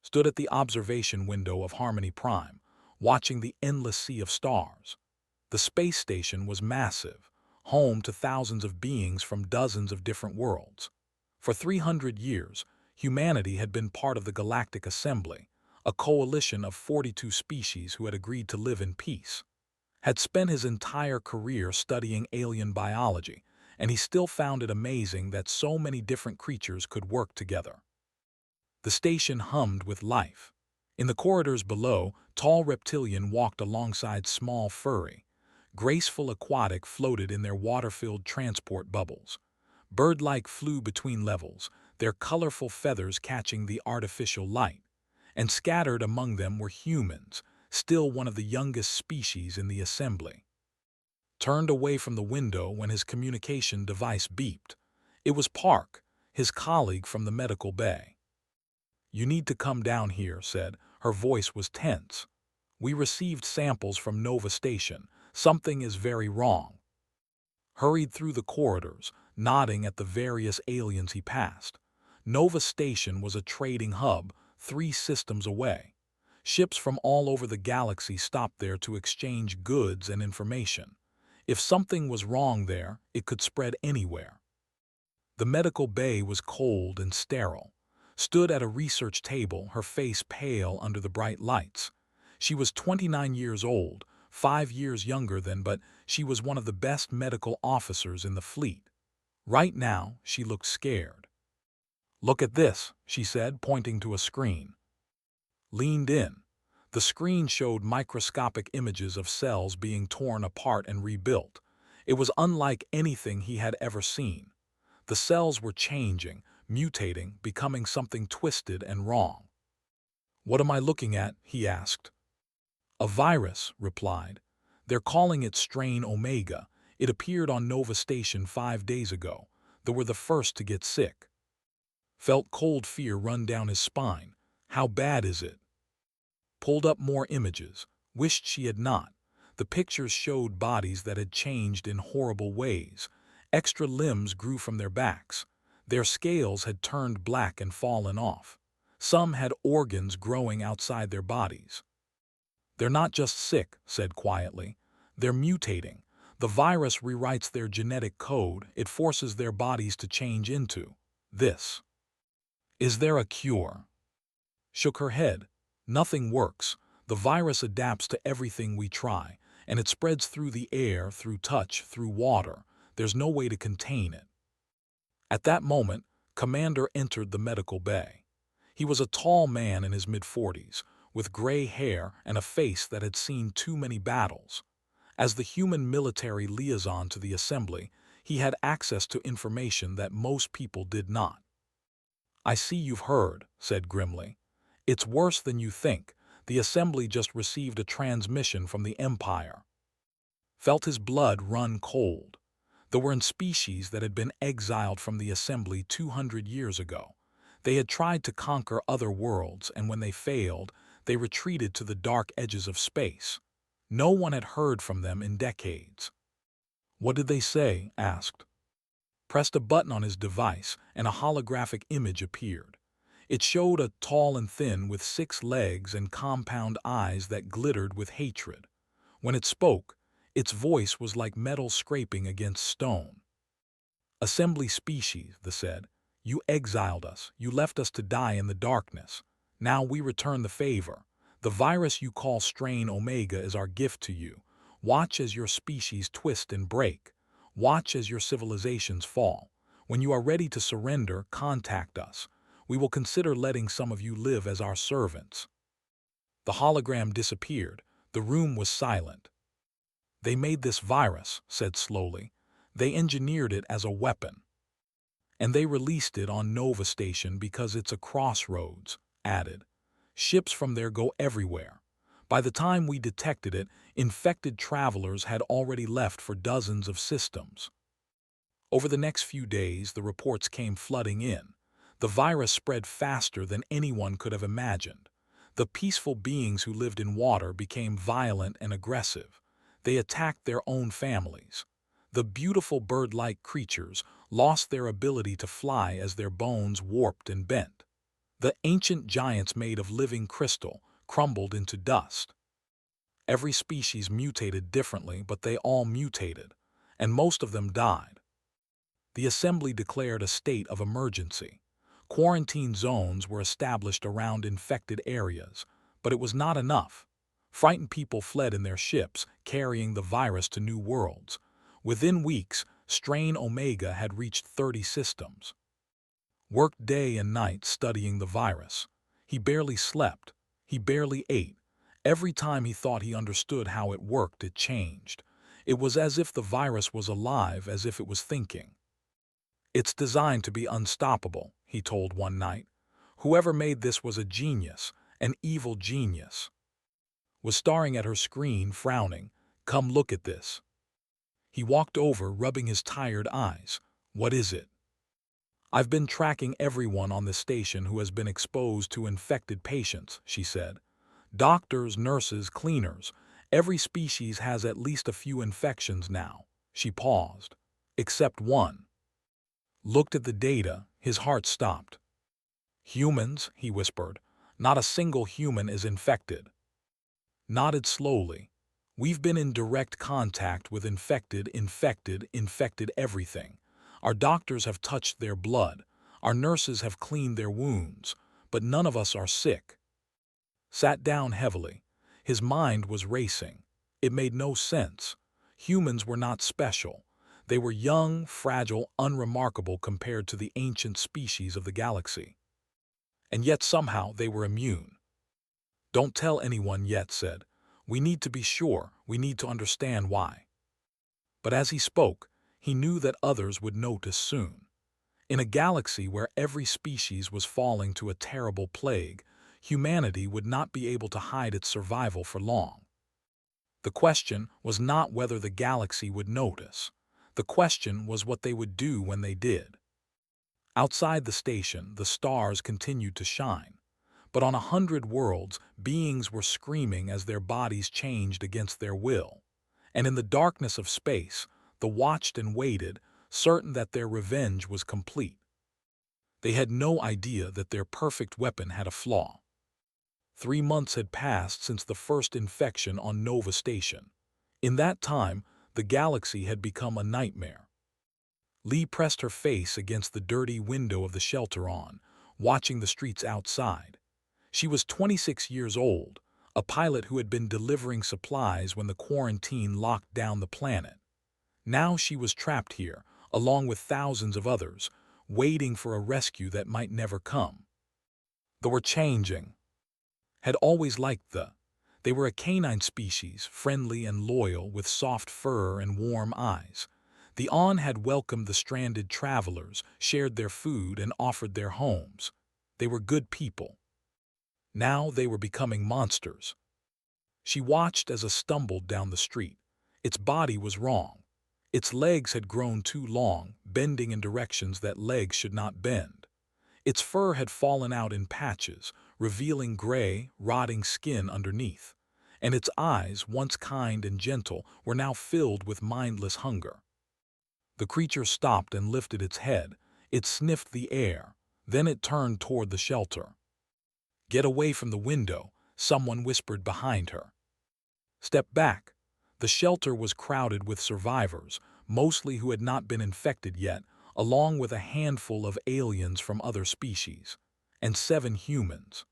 stood at the observation window of Harmony Prime, watching the endless sea of stars. The space station was massive, home to thousands of beings from dozens of different worlds. For 300 years, humanity had been part of the Galactic Assembly, a coalition of 42 species who had agreed to live in peace. Had spent his entire career studying alien biology, and he still found it amazing that so many different creatures could work together. The station hummed with life. In the corridors below, tall reptilian walked alongside small furry. Graceful aquatic floated in their water-filled transport bubbles. Bird-like flew between levels, their colorful feathers catching the artificial light. And scattered among them were humans, still one of the youngest species in the assembly. Turned away from the window when his communication device beeped. It was Park, his colleague from the medical bay. "You need to come down here," said. Her voice was tense. "We received samples from Nova Station. Something is very wrong." Hurried through the corridors, nodding at the various aliens he passed. Nova Station was a trading hub, 3 systems away. Ships from all over the galaxy stopped there to exchange goods and information. If something was wrong there, it could spread anywhere. The medical bay was cold and sterile. Stood at a research table, her face pale under the bright lights. She was 29 years old, 5 years younger than, but she was one of the best medical officers in the fleet. Right now, she looked scared. "Look at this," she said, pointing to a screen. Leaned in. The screen showed microscopic images of cells being torn apart and rebuilt. It was unlike anything he had ever seen. The cells were changing, mutating, becoming something twisted and wrong. "What am I looking at?" he asked. "A virus," replied. "They're calling it Strain Omega. It appeared on Nova Station 5 days ago. They were the first to get sick." Felt cold fear run down his spine. How bad is it? Pulled up more images. Wished she had not. The pictures showed bodies that had changed in horrible ways. Extra limbs grew from their backs. Their scales had turned black and fallen off. Some had organs growing outside their bodies. "They're not just sick," said quietly. "They're mutating. The virus rewrites their genetic code. It forces their bodies to change into this." "Is there a cure?" Shook her head. "Nothing works. The virus adapts to everything we try, and it spreads through the air, through touch, through water. There's no way to contain it." At that moment, Commander entered the medical bay. He was a tall man in his mid-40s, with gray hair and a face that had seen too many battles. As the human military liaison to the assembly, he had access to information that most people did not. "I see you've heard," said grimly. "It's worse than you think. The assembly just received a transmission from the Empire." Felt his blood run cold. There were species that had been exiled from the assembly 200 years ago. They had tried to conquer other worlds, and when they failed, they retreated to the dark edges of space. No one had heard from them in decades. "What did they say?" asked. Pressed a button on his device, and a holographic image appeared. It showed a tall and thin with 6 legs and compound eyes that glittered with hatred. When it spoke, its voice was like metal scraping against stone. "Assembly species," they said. "You exiled us. You left us to die in the darkness. Now we return the favor. The virus you call Strain Omega is our gift to you. Watch as your species twist and break. Watch as your civilizations fall. When you are ready to surrender, contact us. We will consider letting some of you live as our servants." The hologram disappeared. The room was silent. "They made this virus," said slowly. "They engineered it as a weapon. And they released it on Nova Station because it's a crossroads," added. "Ships from there go everywhere. By the time we detected it, infected travelers had already left for dozens of systems." Over the next few days, the reports came flooding in. The virus spread faster than anyone could have imagined. The peaceful beings who lived in water became violent and aggressive. They attacked their own families. The beautiful bird-like creatures lost their ability to fly as their bones warped and bent. The ancient giants made of living crystal crumbled into dust. Every species mutated differently, but they all mutated, and most of them died. The assembly declared a state of emergency. Quarantine zones were established around infected areas, but it was not enough. Frightened people fled in their ships, carrying the virus to new worlds. Within weeks, strain Omega had reached 30 systems. Worked day and night studying the virus. He barely slept. He barely ate. Every time he thought he understood how it worked, it changed. It was as if the virus was alive, as if it was thinking. "It's designed to be unstoppable," he told one night. "Whoever made this was a genius, an evil genius." Was staring at her screen, frowning. "Come look at this." He walked over, rubbing his tired eyes. "What is it?" "I've been tracking everyone on this station who has been exposed to infected patients," she said. "Doctors, nurses, cleaners. Every species has at least a few infections now." She paused. "Except one." Looked at the data, his heart stopped. "Humans," he whispered. "Not a single human is infected." Nodded slowly. "We've been in direct contact with infected everything. Our doctors have touched their blood. Our nurses have cleaned their wounds. But none of us are sick." Sat down heavily. His mind was racing. It made no sense. Humans were not special. They were young, fragile, unremarkable compared to the ancient species of the galaxy. And yet somehow they were immune. "Don't tell anyone yet," said. "We need to be sure. We need to understand why." But as he spoke, he knew that others would notice soon. In a galaxy where every species was falling to a terrible plague, humanity would not be able to hide its survival for long. The question was not whether the galaxy would notice. The question was what they would do when they did. Outside the station, the stars continued to shine. But on 100 worlds, beings were screaming as their bodies changed against their will. And in the darkness of space, the watched and waited, certain that their revenge was complete. They had no idea that their perfect weapon had a flaw. 3 months had passed since the first infection on Nova Station. In that time, the galaxy had become a nightmare. Lee pressed her face against the dirty window of the shelter watching the streets outside. She was 26 years old, a pilot who had been delivering supplies when the quarantine locked down the planet. Now she was trapped here, along with thousands of others, waiting for a rescue that might never come. They were changing. Had always liked They were a canine species, friendly and loyal, with soft fur and warm eyes. The On had welcomed the stranded travelers, shared their food, and offered their homes. They were good people. Now they were becoming monsters. She watched as it stumbled down the street. Its body was wrong. Its legs had grown too long, bending in directions that legs should not bend. Its fur had fallen out in patches, revealing gray, rotting skin underneath. And its eyes, once kind and gentle, were now filled with mindless hunger. The creature stopped and lifted its head. It sniffed the air. Then it turned toward the shelter. "Get away from the window," someone whispered behind her. "Step back." The shelter was crowded with survivors, mostly who had not been infected yet, along with a handful of aliens from other species, and 7 humans.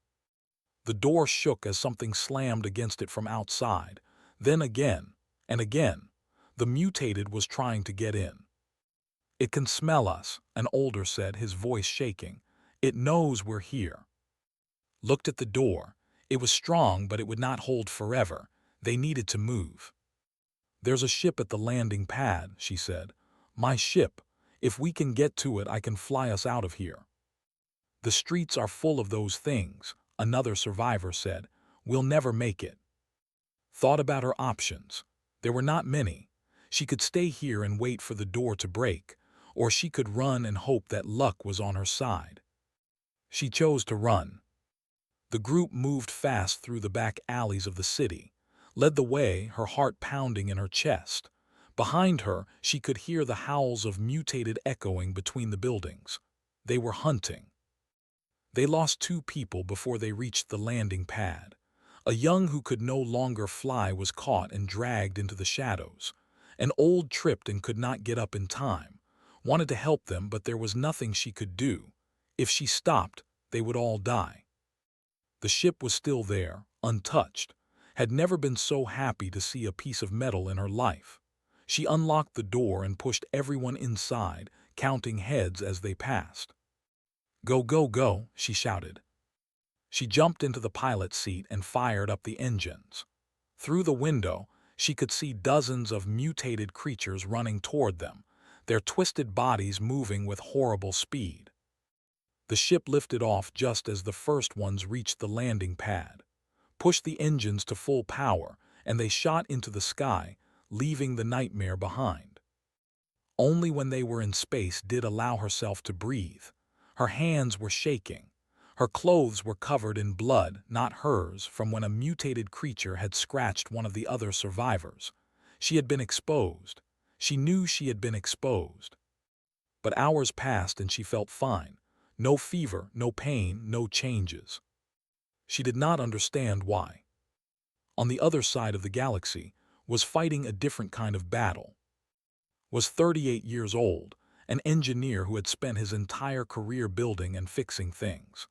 The door shook as something slammed against it from outside. Then again, and again. The Mutated was trying to get in. "It can smell us," an older said, his voice shaking. "It knows we're here." Looked at the door. It was strong, but it would not hold forever. They needed to move. "There's a ship at the landing pad," she said. "My ship. If we can get to it, I can fly us out of here." "The streets are full of those things," another survivor said. "We'll never make it." Thought about her options. There were not many. She could stay here and wait for the door to break, or she could run and hope that luck was on her side. She chose to run. The group moved fast through the back alleys of the city, led the way, her heart pounding in her chest. Behind her, she could hear the howls of Mutated echoing between the buildings. They were hunting. They lost 2 people before they reached the landing pad. A young who could no longer fly was caught and dragged into the shadows. An old tripped and could not get up in time. Wanted to help them, but there was nothing she could do. If she stopped, they would all die. The ship was still there, untouched. Had never been so happy to see a piece of metal in her life. She unlocked the door and pushed everyone inside, counting heads as they passed. "Go, go, go," she shouted. She jumped into the pilot's seat and fired up the engines. Through the window, she could see dozens of mutated creatures running toward them, their twisted bodies moving with horrible speed. The ship lifted off just as the first ones reached the landing pad, pushed the engines to full power, and they shot into the sky, leaving the nightmare behind. Only when they were in space did allow herself to breathe. Her hands were shaking. Her clothes were covered in blood, not hers, from when a mutated creature had scratched one of the other survivors. She had been exposed. She knew she had been exposed. But hours passed and she felt fine. No fever, no pain, no changes. She did not understand why. On the other side of the galaxy was fighting a different kind of battle. Was 38 years old, an engineer who had spent his entire career building and fixing things.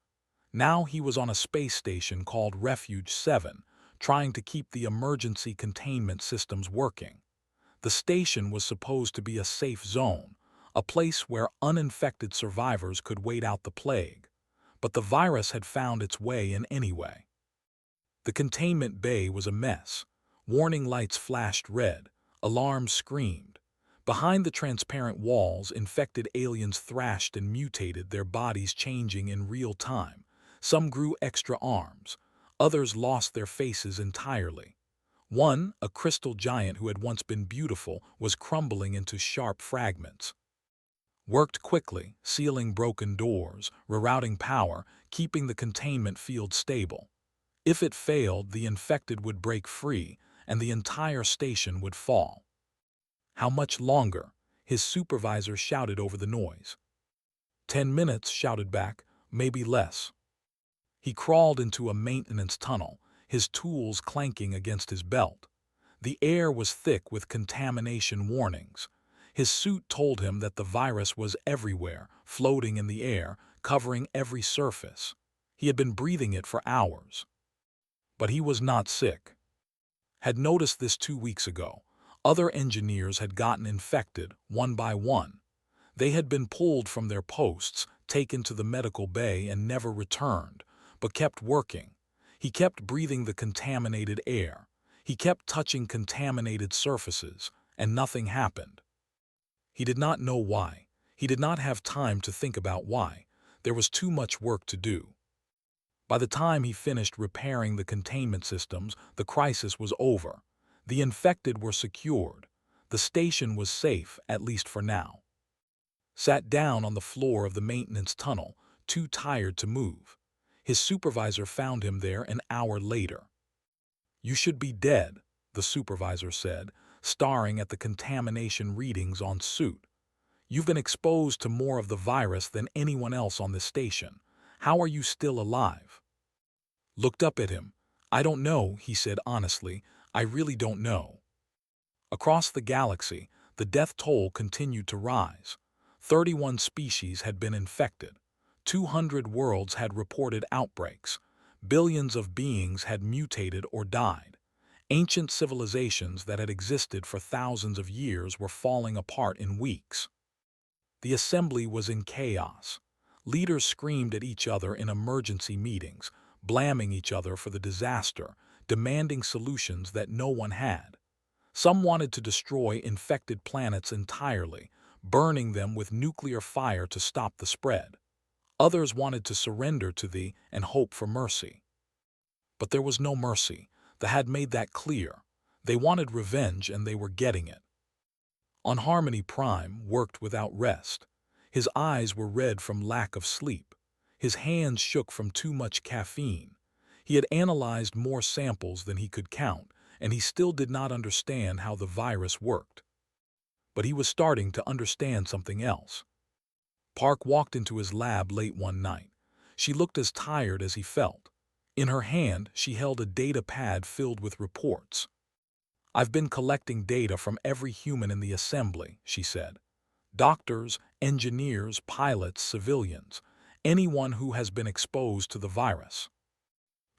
Now he was on a space station called Refuge 7, trying to keep the emergency containment systems working. The station was supposed to be a safe zone, a place where uninfected survivors could wait out the plague. But the virus had found its way in anyway. The containment bay was a mess. Warning lights flashed red. Alarms screamed. Behind the transparent walls, infected aliens thrashed and mutated, their bodies changing in real time. Some grew extra arms. Others lost their faces entirely. One, a crystal giant who had once been beautiful, was crumbling into sharp fragments. Worked quickly, sealing broken doors, rerouting power, keeping the containment field stable. If it failed, the infected would break free, and the entire station would fall. "How much longer?" his supervisor shouted over the noise. 10 minutes, shouted back, "maybe less." He crawled into a maintenance tunnel, his tools clanking against his belt. The air was thick with contamination warnings. His suit told him that the virus was everywhere, floating in the air, covering every surface. He had been breathing it for hours. But he was not sick. Had noticed this 2 weeks ago. Other engineers had gotten infected, one by one. They had been pulled from their posts, taken to the medical bay, and never returned, but kept working. He kept breathing the contaminated air. He kept touching contaminated surfaces, and nothing happened. He did not know why. He did not have time to think about why. There was too much work to do. By the time he finished repairing the containment systems, the crisis was over. The infected were secured. The station was safe, at least for now. Sat down on the floor of the maintenance tunnel, too tired to move. His supervisor found him there an hour later. "You should be dead," the supervisor said, staring at the contamination readings on suit. "You've been exposed to more of the virus than anyone else on this station. How are you still alive?" Looked up at him. "I don't know," he said honestly. "I really don't know." Across the galaxy, the death toll continued to rise. 31 species had been infected. 200 worlds had reported outbreaks. Billions of beings had mutated or died. Ancient civilizations that had existed for thousands of years were falling apart in weeks. The assembly was in chaos. Leaders screamed at each other in emergency meetings, blaming each other for the disaster, demanding solutions that no one had. Some wanted to destroy infected planets entirely, burning them with nuclear fire to stop the spread. Others wanted to surrender to thee and hope for mercy. But there was no mercy. They had made that clear. They wanted revenge, and they were getting it. On Harmony Prime worked without rest. His eyes were red from lack of sleep. His hands shook from too much caffeine. He had analyzed more samples than he could count, and he still did not understand how the virus worked. But he was starting to understand something else. Park walked into his lab late one night. She looked as tired as he felt. In her hand, she held a data pad filled with reports. "I've been collecting data from every human in the assembly," she said. "Doctors, engineers, pilots, civilians, anyone who has been exposed to the virus."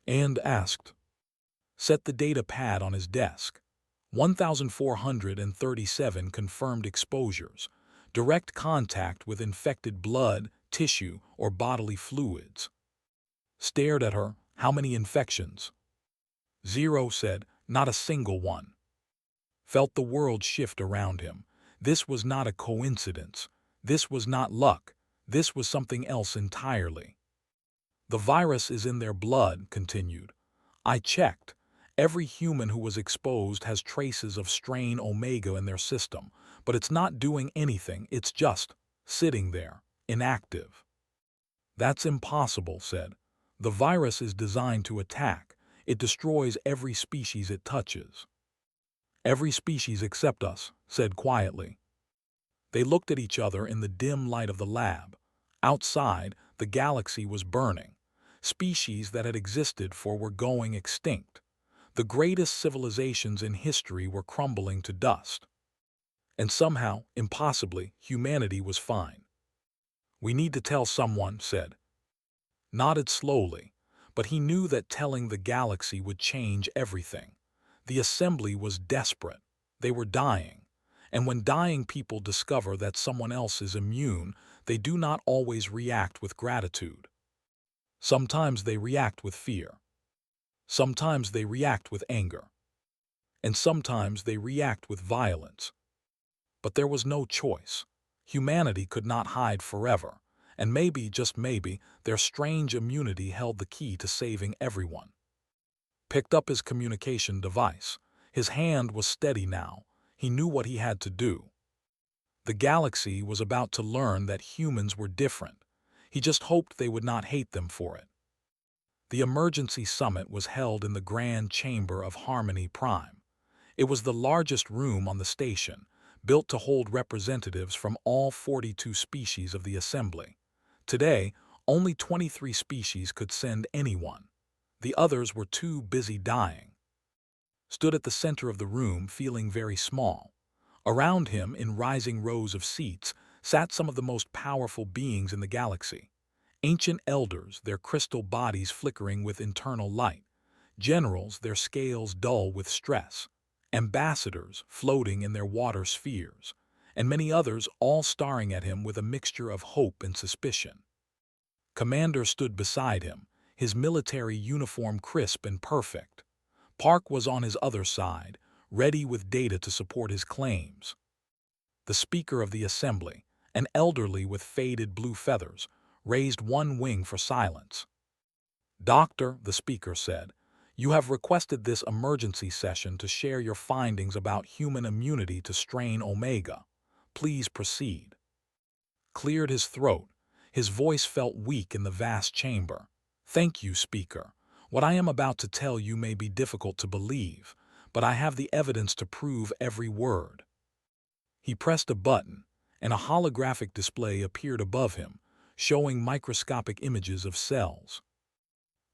And asked. Set the data pad on his desk. 1,437 confirmed exposures, direct contact with infected blood, tissue, or bodily fluids. Stared at her. "How many infections?" "Zero," said. "Not a single one." Felt the world shift around him. This was not a coincidence. This was not luck. This was something else entirely. "The virus is in their blood," continued. "I checked. Every human who was exposed has traces of strain omega in their system, but it's not doing anything, it's just sitting there, inactive." "That's impossible," said. "The virus is designed to attack. It destroys every species it touches." "Every species except us," said quietly. They looked at each other in the dim light of the lab. Outside, the galaxy was burning. Species that had existed for were going extinct. The greatest civilizations in history were crumbling to dust. And somehow, impossibly, humanity was fine. "We need to tell someone," said. Nodded slowly, but he knew that telling the galaxy would change everything. The assembly was desperate. They were dying. And when dying people discover that someone else is immune, they do not always react with gratitude. Sometimes they react with fear. Sometimes they react with anger. And sometimes they react with violence. But there was no choice. Humanity could not hide forever, and maybe, just maybe, their strange immunity held the key to saving everyone. Picked up his communication device. His hand was steady now. He knew what he had to do. The galaxy was about to learn that humans were different. He just hoped they would not hate them for it. The emergency summit was held in the grand chamber of Harmony Prime. It was the largest room on the station, built to hold representatives from all 42 species of the assembly. Today, only 23 species could send anyone. The others were too busy dying. Stood at the center of the room, feeling very small. Around him, in rising rows of seats, sat some of the most powerful beings in the galaxy. Ancient elders, their crystal bodies flickering with internal light. Generals, their scales dull with stress. Ambassadors, floating in their water spheres. And many others, all staring at him with a mixture of hope and suspicion. Commander stood beside him, his military uniform crisp and perfect. Park was on his other side, ready with data to support his claims. The Speaker of the Assembly, an elderly with faded blue feathers, raised one wing for silence. "Doctor," the Speaker said, "you have requested this emergency session to share your findings about human immunity to strain omega. Please proceed." Cleared his throat. His voice felt weak in the vast chamber. "Thank you, Speaker. What I am about to tell you may be difficult to believe, but I have the evidence to prove every word." He pressed a button, and a holographic display appeared above him, showing microscopic images of cells.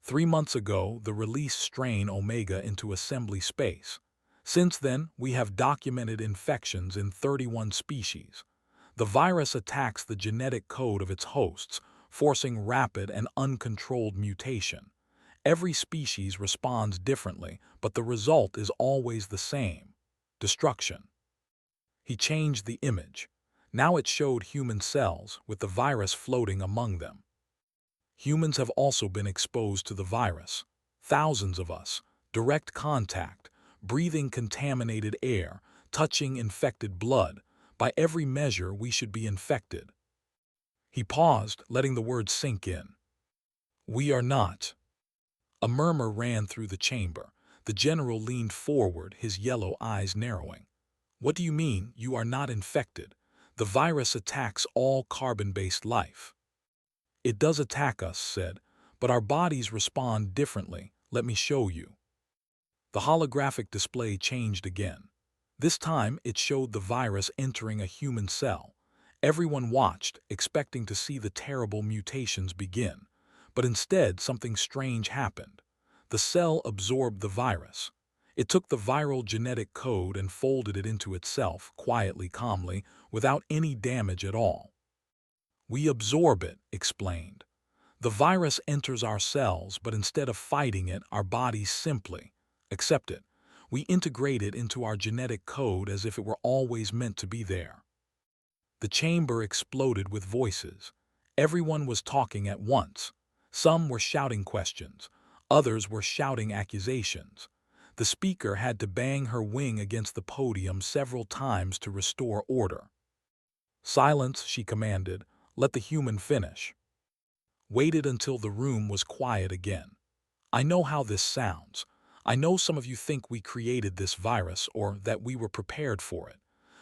3 months ago, the release strain omega into assembly space. Since then, we have documented infections in 31 species. The virus attacks the genetic code of its hosts, forcing rapid and uncontrolled mutation. Every species responds differently, but the result is always the same: destruction. He changed the image. Now it showed human cells, with the virus floating among them. Humans have also been exposed to the virus. Thousands of us, direct contact, breathing contaminated air, touching infected blood. By every measure, we should be infected. He paused, letting the words sink in. "We are not." A murmur ran through the chamber. The general leaned forward, his yellow eyes narrowing. "What do you mean, you are not infected? The virus attacks all carbon-based life." "It does attack us," said, "but our bodies respond differently. Let me show you." The holographic display changed again. This time, it showed the virus entering a human cell. Everyone watched, expecting to see the terrible mutations begin. But instead, something strange happened. The cell absorbed the virus. It took the viral genetic code and folded it into itself, quietly, calmly, without any damage at all. "We absorb it," explained. "The virus enters our cells, but instead of fighting it, our bodies simply accept it. We integrate it into our genetic code as if it were always meant to be there." The chamber exploded with voices. Everyone was talking at once. Some were shouting questions. Others were shouting accusations. The speaker had to bang her wing against the podium several times to restore order. "Silence," she commanded. "Let the human finish." Waited until the room was quiet again. "I know how this sounds. I know some of you think we created this virus or that we were prepared for it.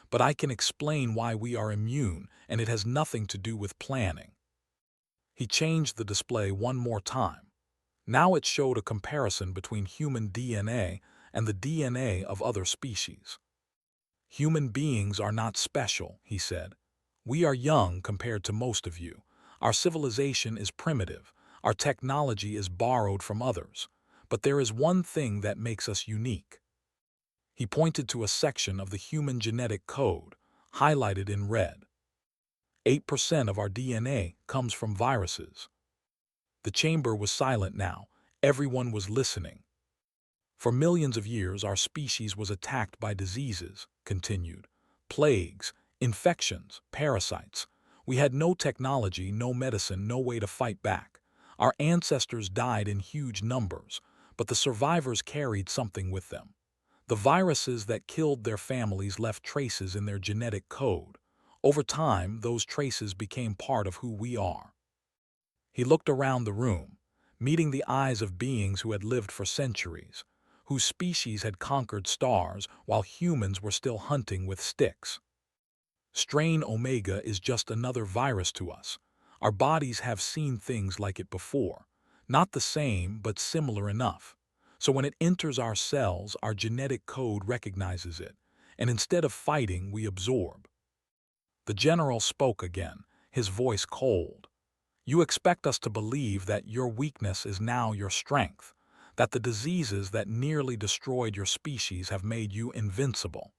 But I can explain why we are immune, and it has nothing to do with planning." He changed the display one more time. Now it showed a comparison between human DNA and the DNA of other species. "Human beings are not special," he said. "We are young compared to most of you. Our civilization is primitive. Our technology is borrowed from others. But there is one thing that makes us unique." He pointed to a section of the human genetic code, highlighted in red. 8% of our DNA comes from viruses." The chamber was silent now. Everyone was listening. "For millions of years, our species was attacked by diseases," continued. "Plagues, infections, parasites. We had no technology, no medicine, no way to fight back. Our ancestors died in huge numbers, but the survivors carried something with them. The viruses that killed their families left traces in their genetic code. Over time, those traces became part of who we are." He looked around the room, meeting the eyes of beings who had lived for centuries, whose species had conquered stars while humans were still hunting with sticks. "Strain Omega is just another virus to us. Our bodies have seen things like it before. Not the same, but similar enough. So when it enters our cells, our genetic code recognizes it, and instead of fighting, we absorb." The general spoke again, his voice cold. "You expect us to believe that your weakness is now your strength, that the diseases that nearly destroyed your species have made you invincible."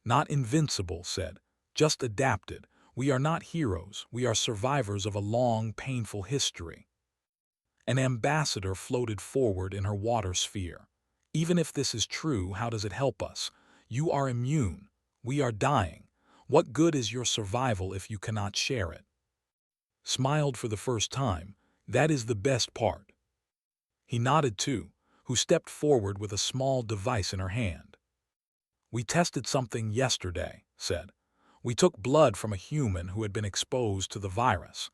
"Not invincible," said. "Just adapted. We are not heroes. We are survivors of a long, painful history." An ambassador floated forward in her water sphere. "Even if this is true, how does it help us? You are immune. We are dying. What good is your survival if you cannot share it?" Smiled for the first time. "That is the best part." He nodded too, who stepped forward with a small device in her hand. "We tested something yesterday," said. "We took blood from a human who had been exposed to the virus.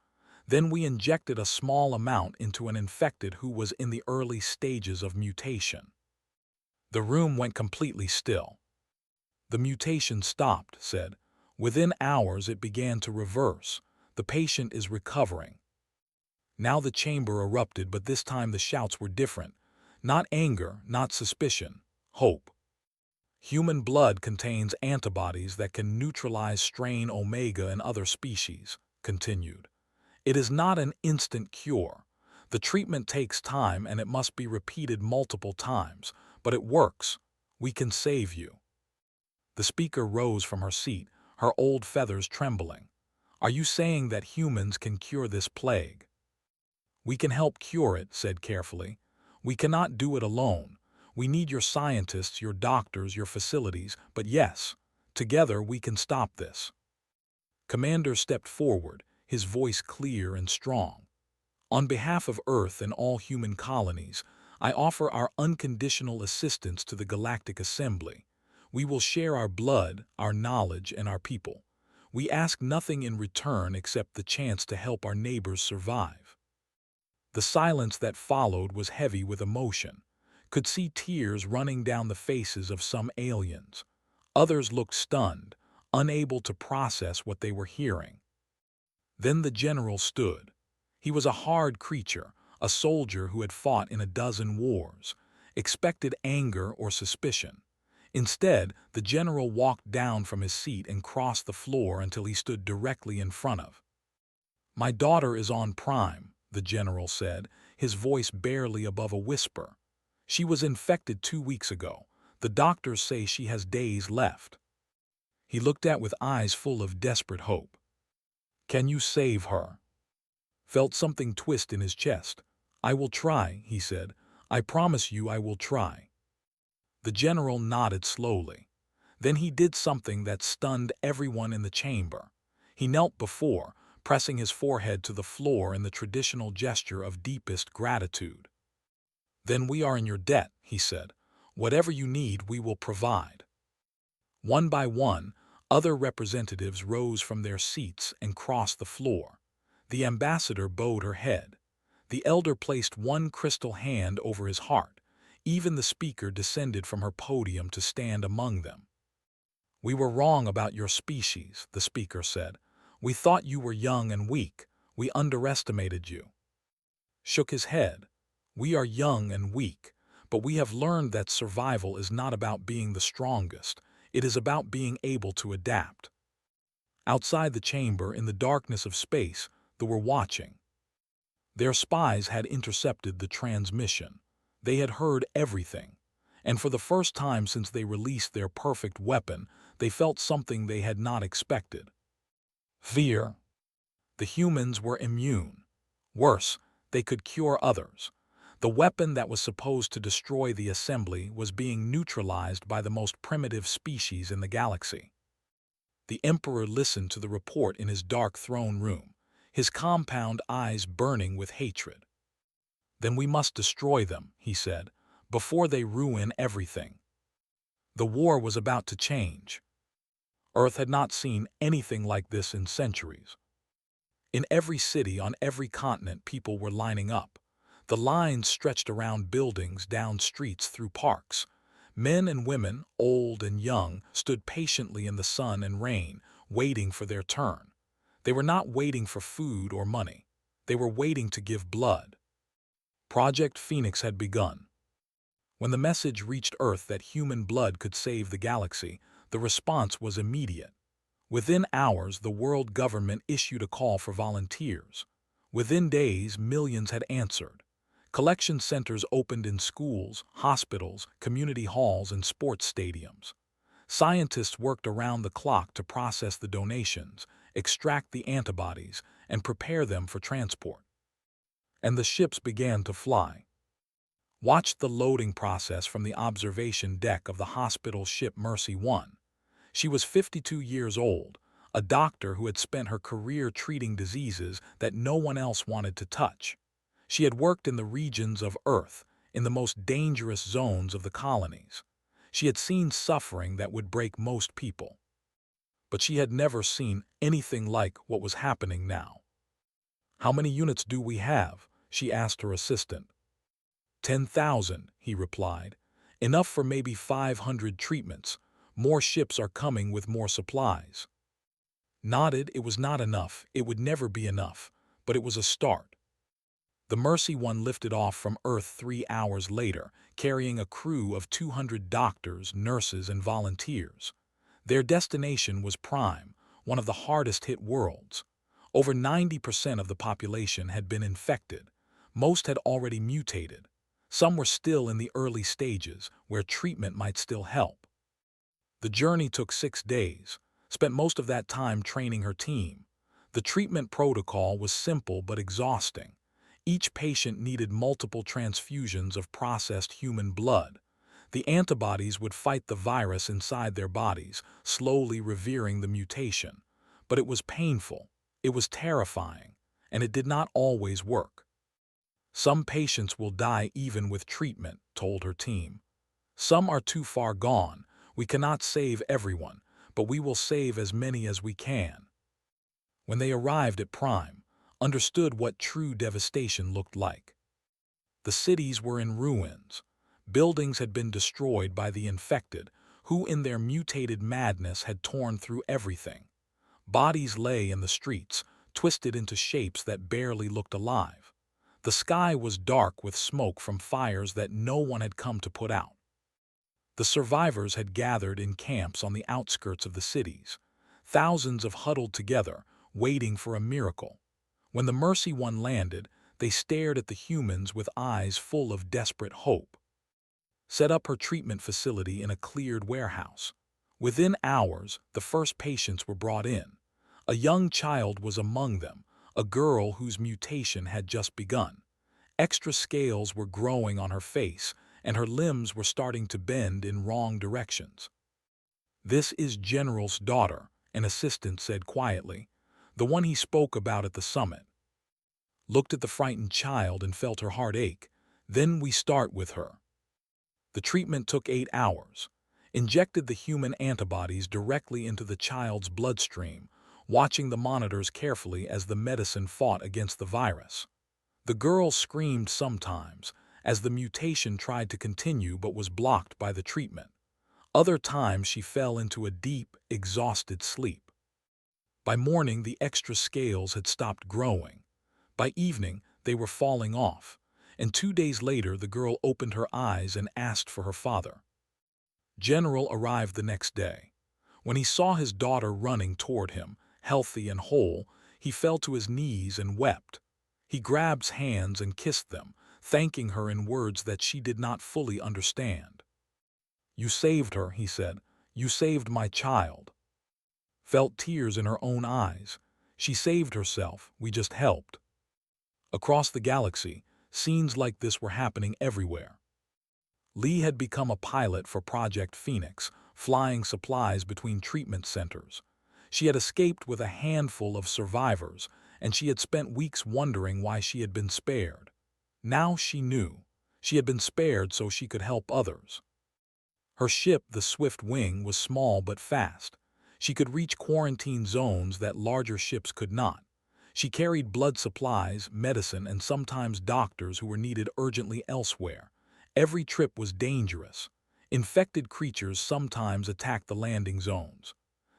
Then we injected a small amount into an infected who was in the early stages of mutation." The room went completely still. "The mutation stopped," said. "Within hours it began to reverse. The patient is recovering." Now the chamber erupted, but this time the shouts were different. Not anger, not suspicion, hope. "Human blood contains antibodies that can neutralize strain Omega and other species," continued. "It is not an instant cure. The treatment takes time and it must be repeated multiple times, but it works. We can save you." The speaker rose from her seat, her old feathers trembling. "Are you saying that humans can cure this plague?" "We can help cure it," said carefully. "We cannot do it alone. We need your scientists, your doctors, your facilities, but yes, together we can stop this." Commander stepped forward, his voice clear and strong. "On behalf of Earth and all human colonies, I offer our unconditional assistance to the Galactic Assembly. We will share our blood, our knowledge, and our people. We ask nothing in return except the chance to help our neighbors survive." The silence that followed was heavy with emotion. Could see tears running down the faces of some aliens. Others looked stunned, unable to process what they were hearing. Then the general stood. He was a hard creature, a soldier who had fought in a dozen wars, expected anger or suspicion. Instead, the general walked down from his seat and crossed the floor until he stood directly in front of. "My daughter is on Prime," the general said, his voice barely above a whisper. "She was infected 2 weeks ago. The doctors say she has days left." He looked at with eyes full of desperate hope. "Can you save her?" Felt something twist in his chest. "I will try," he said. "I promise you I will try." The general nodded slowly. Then he did something that stunned everyone in the chamber. He knelt before, pressing his forehead to the floor in the traditional gesture of deepest gratitude. "Then we are in your debt," he said. "Whatever you need, we will provide." One by one, other representatives rose from their seats and crossed the floor. The ambassador bowed her head. The elder placed one crystal hand over his heart. Even the speaker descended from her podium to stand among them. "We were wrong about your species," the speaker said. "We thought you were young and weak. We underestimated you." Shook his head. "We are young and weak, but we have learned that survival is not about being the strongest. It is about being able to adapt." Outside the chamber, in the darkness of space, they were watching. Their spies had intercepted the transmission. They had heard everything. And for the first time since they released their perfect weapon, they felt something they had not expected. Fear. The humans were immune. Worse, they could cure others. The weapon that was supposed to destroy the assembly was being neutralized by the most primitive species in the galaxy. The Emperor listened to the report in his dark throne room, his compound eyes burning with hatred. "Then we must destroy them," he said, "before they ruin everything." The war was about to change. Earth had not seen anything like this in centuries. In every city, on every continent, people were lining up. The lines stretched around buildings, down streets, through parks. Men and women, old and young, stood patiently in the sun and rain, waiting for their turn. They were not waiting for food or money. They were waiting to give blood. Project Phoenix had begun. When the message reached Earth that human blood could save the galaxy, the response was immediate. Within hours, the world government issued a call for volunteers. Within days, millions had answered. Collection centers opened in schools, hospitals, community halls, and sports stadiums. Scientists worked around the clock to process the donations, extract the antibodies, and prepare them for transport. And the ships began to fly. Watched the loading process from the observation deck of the hospital ship Mercy 1. She was 52 years old, a doctor who had spent her career treating diseases that no one else wanted to touch. She had worked in the regions of Earth, in the most dangerous zones of the colonies. She had seen suffering that would break most people. But she had never seen anything like what was happening now. "How many units do we have?" she asked her assistant. 10,000, he replied. "Enough for maybe 500 treatments. More ships are coming with more supplies." Nodded. It was not enough. It would never be enough. But it was a start. The Mercy 1 lifted off from Earth 3 hours later, carrying a crew of 200 doctors, nurses, and volunteers. Their destination was Prime, one of the hardest-hit worlds. Over 90% of the population had been infected. Most had already mutated. Some were still in the early stages, where treatment might still help. The journey took 6 days. Spent most of that time training her team. The treatment protocol was simple but exhausting. Each patient needed multiple transfusions of processed human blood. The antibodies would fight the virus inside their bodies, slowly revealing the mutation. But it was painful, it was terrifying, and it did not always work. "Some patients will die even with treatment," told her team. "Some are too far gone. We cannot save everyone, but we will save as many as we can." When they arrived at Prime, understood what true devastation looked like. The cities were in ruins. Buildings had been destroyed by the infected, who in their mutated madness had torn through everything. Bodies lay in the streets, twisted into shapes that barely looked alive. The sky was dark with smoke from fires that no one had come to put out. The survivors had gathered in camps on the outskirts of the cities. Thousands of huddled together, waiting for a miracle. When the Mercy 1 landed, They stared at the humans with eyes full of desperate hope. Set up her treatment facility in a cleared warehouse. Within hours, the first patients were brought in. A young child was among them, a girl whose mutation had just begun. Extra scales were growing on her face, and her limbs were starting to bend in wrong directions. "This is General's daughter," an assistant said quietly, "the one he spoke about at the summit." Looked at the frightened child and felt her heart ache. "Then we start with her." The treatment took 8 hours. Injected the human antibodies directly into the child's bloodstream, watching the monitors carefully as the medicine fought against the virus. The girl screamed sometimes, as the mutation tried to continue but was blocked by the treatment. Other times she fell into a deep, exhausted sleep. By morning, the extra scales had stopped growing. By evening, they were falling off, and 2 days later the girl opened her eyes and asked for her father. General arrived the next day. When he saw his daughter running toward him, healthy and whole, he fell to his knees and wept. He grabbed hands and kissed them, thanking her in words that she did not fully understand. "You saved her," he said. "You saved my child." Felt tears in her own eyes. She saved herself, we just helped. Across the galaxy, scenes like this were happening everywhere. Lee had become a pilot for Project Phoenix, flying supplies between treatment centers. She had escaped with a handful of survivors, and she had spent weeks wondering why she had been spared. Now she knew. She had been spared so she could help others. Her ship, the Swift Wing, was small but fast. She could reach quarantine zones that larger ships could not. She carried blood supplies, medicine, and sometimes doctors who were needed urgently elsewhere. Every trip was dangerous. Infected creatures sometimes attacked the landing zones.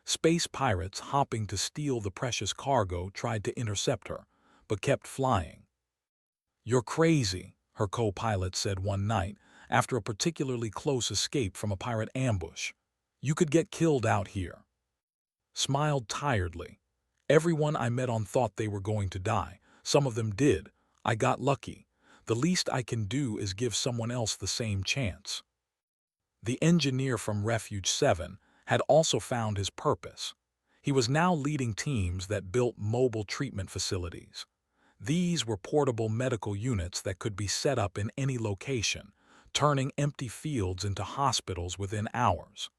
Space pirates hopping to steal the precious cargo tried to intercept her, but kept flying. "You're crazy," her co-pilot said one night, after a particularly close escape from a pirate ambush. "You could get killed out here." Smiled tiredly. "Everyone I met on thought they were going to die. Some of them did. I got lucky. The least I can do is give someone else the same chance." The engineer from Refuge 7 had also found his purpose. He was now leading teams that built mobile treatment facilities. These were portable medical units that could be set up in any location, turning empty fields into hospitals within hours.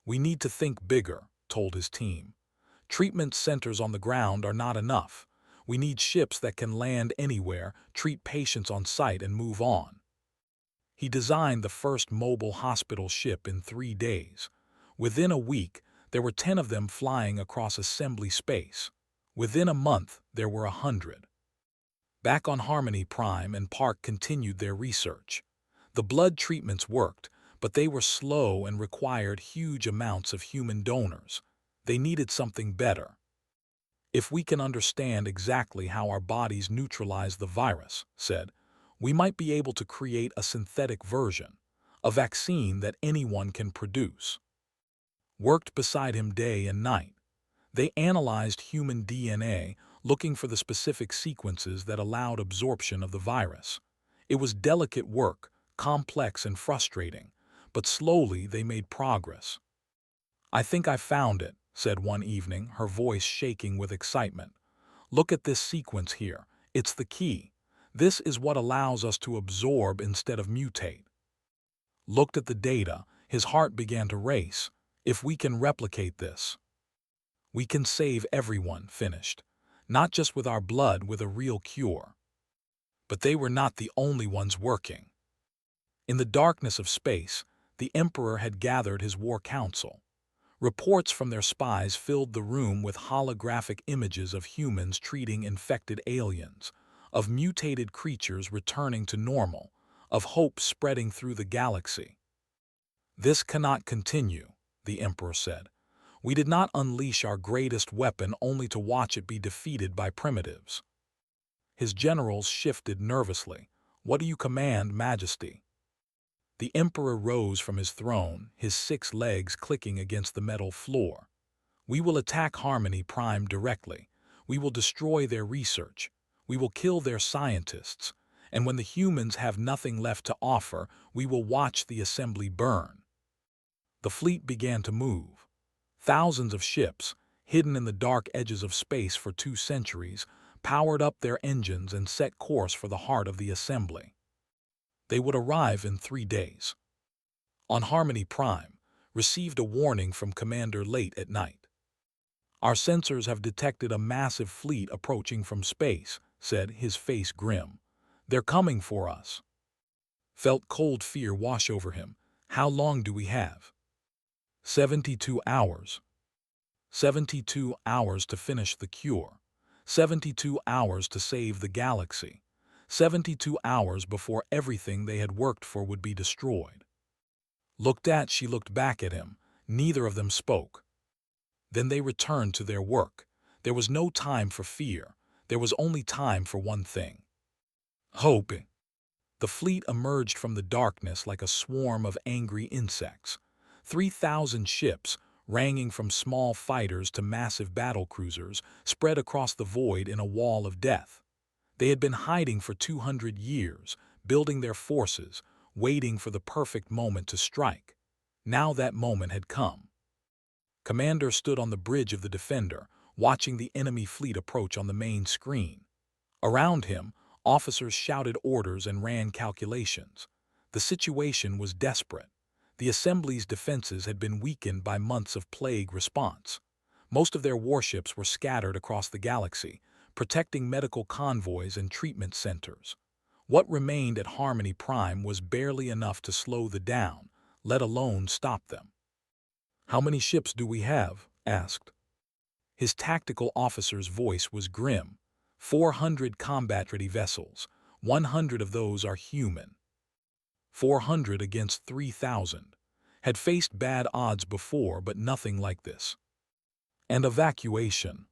"We need to think bigger," told his team. "Treatment centers on the ground are not enough. We need ships that can land anywhere, treat patients on site, and move on." He designed the first mobile hospital ship in 3 days. Within a week, there were 10 of them flying across assembly space. Within a month, there were 100. Back on Harmony Prime, and Park continued their research. The blood treatments worked, but they were slow and required huge amounts of human donors. They needed something better. "If we can understand exactly how our bodies neutralize the virus," said, "we might be able to create a synthetic version, a vaccine that anyone can produce." Worked beside him day and night. They analyzed human DNA, looking for the specific sequences that allowed absorption of the virus. It was delicate work, complex and frustrating, but slowly they made progress. "I think I found it," said one evening, her voice shaking with excitement. "Look at this sequence here. It's the key. This is what allows us to absorb instead of mutate." Looked at the data, his heart began to race. "If we can replicate this, we can save everyone," finished. "Not just with our blood, with a real cure." But they were not the only ones working. In the darkness of space, the Emperor had gathered his war council. Reports from their spies filled the room with holographic images of humans treating infected aliens, of mutated creatures returning to normal, of hope spreading through the galaxy. "This cannot continue," the Emperor said. "We did not unleash our greatest weapon only to watch it be defeated by primitives." His generals shifted nervously. "What do you command, Majesty?" The Emperor rose from his throne, his 6 legs clicking against the metal floor. "We will attack Harmony Prime directly. We will destroy their research. We will kill their scientists, and when the humans have nothing left to offer, we will watch the assembly burn." The fleet began to move. Thousands of ships, hidden in the dark edges of space for 2 centuries, powered up their engines and set course for the heart of the assembly. They would arrive in 3 days. On Harmony Prime, received a warning from Commander late at night. "Our sensors have detected a massive fleet approaching from space," said, his face grim. "They're coming for us." Felt cold fear wash over him. "How long do we have?" 72 hours. 72 hours to finish the cure. 72 hours to save the galaxy. 72 hours before everything they had worked for would be destroyed. She looked back at him. Neither of them spoke. Then they returned to their work. There was no time for fear. There was only time for one thing: hope. The fleet emerged from the darkness like a swarm of angry insects. 3,000 ships, ranging from small fighters to massive battlecruisers, spread across the void in a wall of death. They had been hiding for 200 years, building their forces, waiting for the perfect moment to strike. Now that moment had come. Commander stood on the bridge of the Defender, watching the enemy fleet approach on the main screen. Around him, officers shouted orders and ran calculations. The situation was desperate. The Assembly's defenses had been weakened by months of plague response. Most of their warships were scattered across the galaxy, protecting medical convoys and treatment centers. What remained at Harmony Prime was barely enough to slow the down, let alone stop them. "How many ships do we have?" asked. His tactical officer's voice was grim. 400 combat-ready vessels. 100 of those are human. 400 against 3,000. Had faced bad odds before, but nothing like this. And evacuation.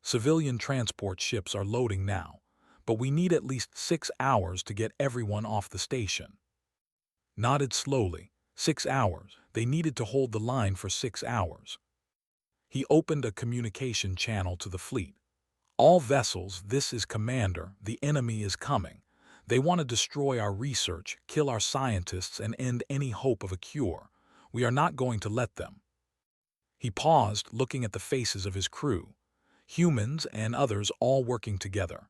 Civilian transport ships are loading now, but we need at least 6 hours to get everyone off the station. Nodded slowly. 6 hours. They needed to hold the line for 6 hours. He opened a communication channel to the fleet. "All vessels, this is Commander. The enemy is coming. They want to destroy our research, kill our scientists, and end any hope of a cure. We are not going to let them." He paused, looking at the faces of his crew. Humans and others all working together.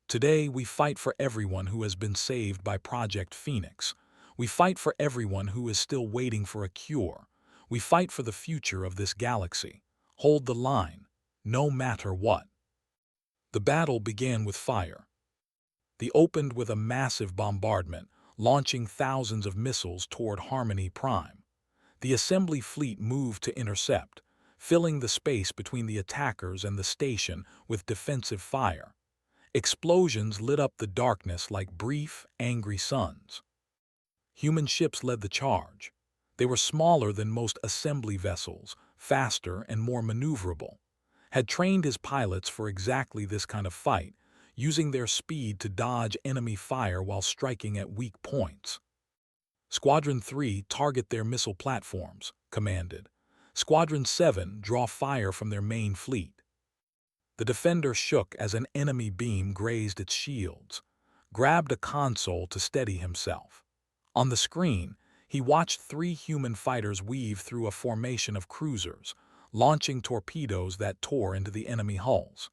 "Today we fight for everyone who has been saved by Project Phoenix. We fight for everyone who is still waiting for a cure. We fight for the future of this galaxy. Hold the line, no matter what." The battle began with fire. They opened with a massive bombardment, launching thousands of missiles toward Harmony Prime. The assembly fleet moved to intercept, filling the space between the attackers and the station with defensive fire. Explosions lit up the darkness like brief, angry suns. Human ships led the charge. They were smaller than most assembly vessels, faster and more maneuverable. Had trained his pilots for exactly this kind of fight, using their speed to dodge enemy fire while striking at weak points. "Squadron 3, target their missile platforms," commanded. "Squadron 7, draw fire from their main fleet." The Defender shook as an enemy beam grazed its shields, grabbed a console to steady himself. On the screen, he watched 3 human fighters weave through a formation of cruisers, launching torpedoes that tore into the enemy hulls.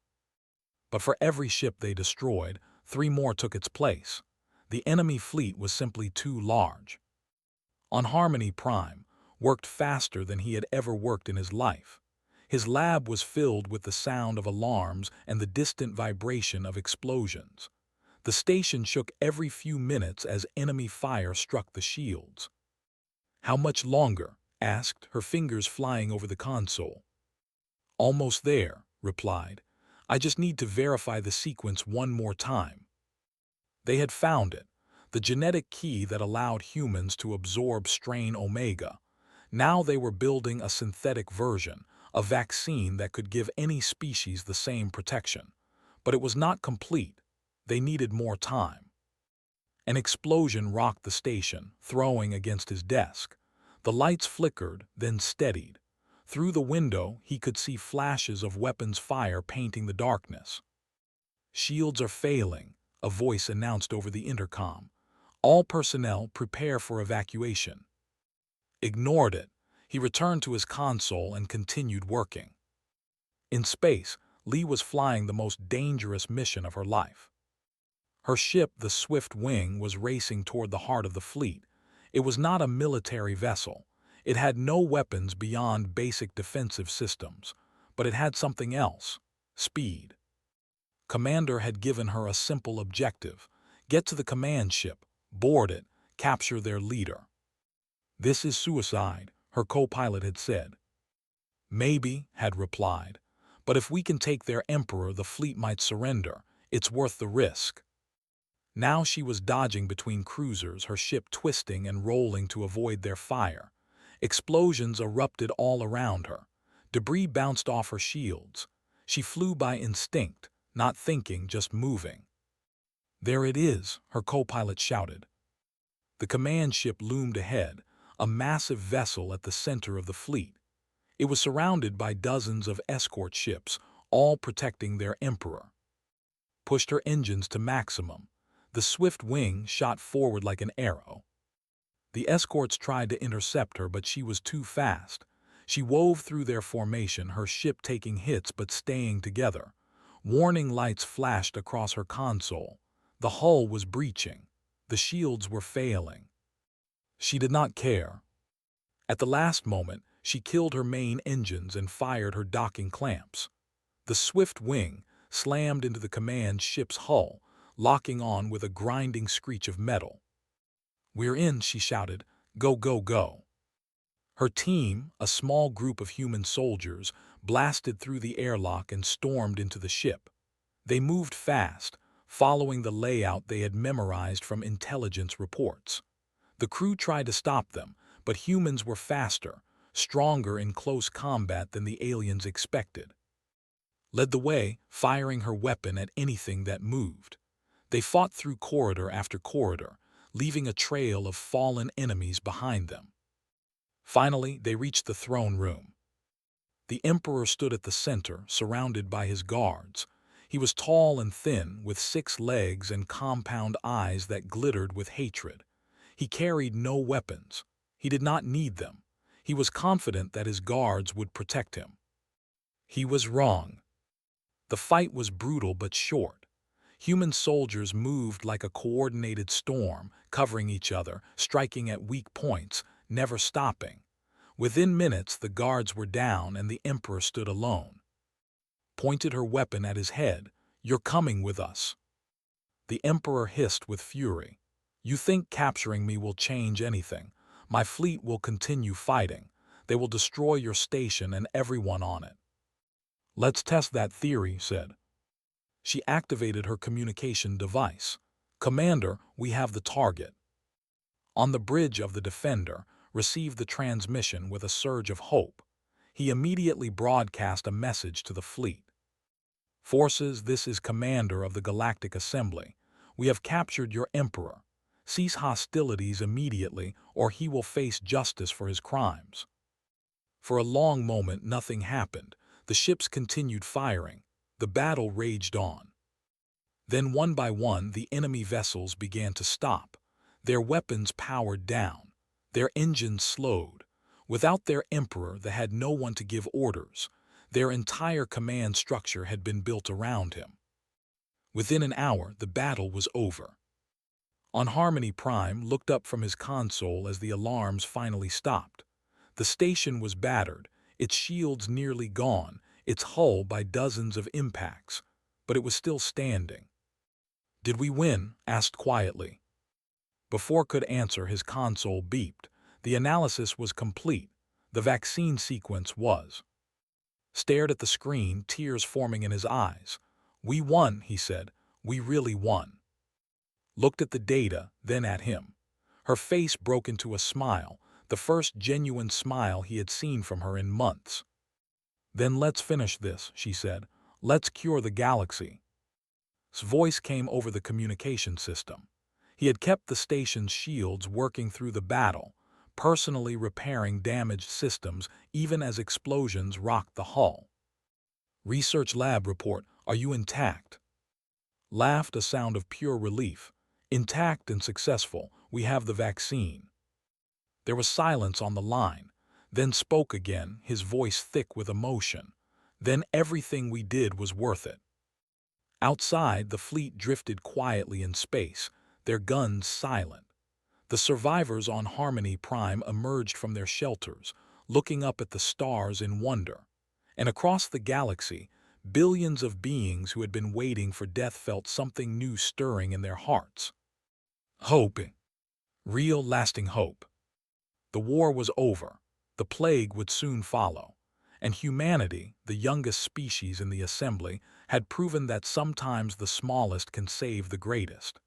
But for every ship they destroyed, 3 more took its place. The enemy fleet was simply too large. On Harmony Prime, worked faster than he had ever worked in his life. His lab was filled with the sound of alarms and the distant vibration of explosions. The station shook every few minutes as enemy fire struck the shields. "How much longer?" asked, her fingers flying over the console. "Almost there," replied. "I just need to verify the sequence one more time." They had found it, the genetic key that allowed humans to absorb strain Omega. Now they were building a synthetic version, a vaccine that could give any species the same protection. But it was not complete. They needed more time. An explosion rocked the station, throwing against his desk. The lights flickered, then steadied. Through the window, he could see flashes of weapons fire painting the darkness. "Shields are failing," a voice announced over the intercom. "All personnel prepare for evacuation." Ignored it. He returned to his console and continued working. In space, Lee was flying the most dangerous mission of her life. Her ship, the Swift Wing, was racing toward the heart of the fleet. It was not a military vessel. It had no weapons beyond basic defensive systems, but it had something else: speed. Commander had given her a simple objective: get to the command ship, board it, capture their leader. "This is suicide," her co-pilot had said. "Maybe," had replied, "but if we can take their emperor, the fleet might surrender. It's worth the risk." Now she was dodging between cruisers, her ship twisting and rolling to avoid their fire. Explosions erupted all around her. Debris bounced off her shields. She flew by instinct, not thinking, just moving. "There it is," her co-pilot shouted. The command ship loomed ahead, a massive vessel at the center of the fleet. It was surrounded by dozens of escort ships, all protecting their emperor. Pushed her engines to maximum. The Swift Wing shot forward like an arrow. The escorts tried to intercept her, but she was too fast. She wove through their formation, her ship taking hits but staying together. Warning lights flashed across her console. The hull was breaching. The shields were failing. She did not care. At the last moment, she killed her main engines and fired her docking clamps. The Swift Wing slammed into the command ship's hull, locking on with a grinding screech of metal. "We're in," she shouted. "Go, go, go." Her team, a small group of human soldiers, blasted through the airlock and stormed into the ship. They moved fast, following the layout they had memorized from intelligence reports. The crew tried to stop them, but humans were faster, stronger in close combat than the aliens expected. Led the way, firing her weapon at anything that moved. They fought through corridor after corridor, leaving a trail of fallen enemies behind them. Finally, they reached the throne room. The Emperor stood at the center, surrounded by his guards. He was tall and thin, with 6 legs and compound eyes that glittered with hatred. He carried no weapons. He did not need them. He was confident that his guards would protect him. He was wrong. The fight was brutal but short. Human soldiers moved like a coordinated storm, covering each other, striking at weak points, never stopping. Within minutes, the guards were down and the Emperor stood alone. Pointed her weapon at his head. "You're coming with us." The Emperor hissed with fury. "You think capturing me will change anything? My fleet will continue fighting. They will destroy your station and everyone on it." "Let's test that theory," said. She activated her communication device. "Commander, we have the target." On the bridge of the Defender, received the transmission with a surge of hope. He immediately broadcast a message to the fleet. "Forces, this is Commander of the Galactic Assembly. We have captured your Emperor. Cease hostilities immediately, or he will face justice for his crimes." For a long moment, nothing happened. The ships continued firing. The battle raged on. Then, one by one, the enemy vessels began to stop. Their weapons powered down. Their engines slowed. Without their Emperor, they had no one to give orders. Their entire command structure had been built around him. Within an hour, the battle was over. On Harmony Prime looked up from his console as the alarms finally stopped. The station was battered, its shields nearly gone, its hull by dozens of impacts, but it was still standing. "Did we win?" asked quietly. Before could answer, his console beeped. The analysis was complete. The vaccine sequence was. Stared at the screen, tears forming in his eyes. "We won," he said. "We really won." Looked at the data, then at him. Her face broke into a smile, the first genuine smile he had seen from her in months. "Then let's finish this," she said. "Let's cure the galaxy." His voice came over the communication system. He had kept the station's shields working through the battle, personally repairing damaged systems even as explosions rocked the hull. "Research lab report, are you intact?" laughed a sound of pure relief. Intact and successful, we have the vaccine. There was silence on the line, then spoke again, his voice thick with emotion. Then everything we did was worth it. Outside, the fleet drifted quietly in space, their guns silent. The survivors on Harmony Prime emerged from their shelters, looking up at the stars in wonder. And across the galaxy, billions of beings who had been waiting for death felt something new stirring in their hearts. Hope. Real, lasting hope. The war was over, the plague would soon follow, and humanity, the youngest species in the assembly, had proven that sometimes the smallest can save the greatest.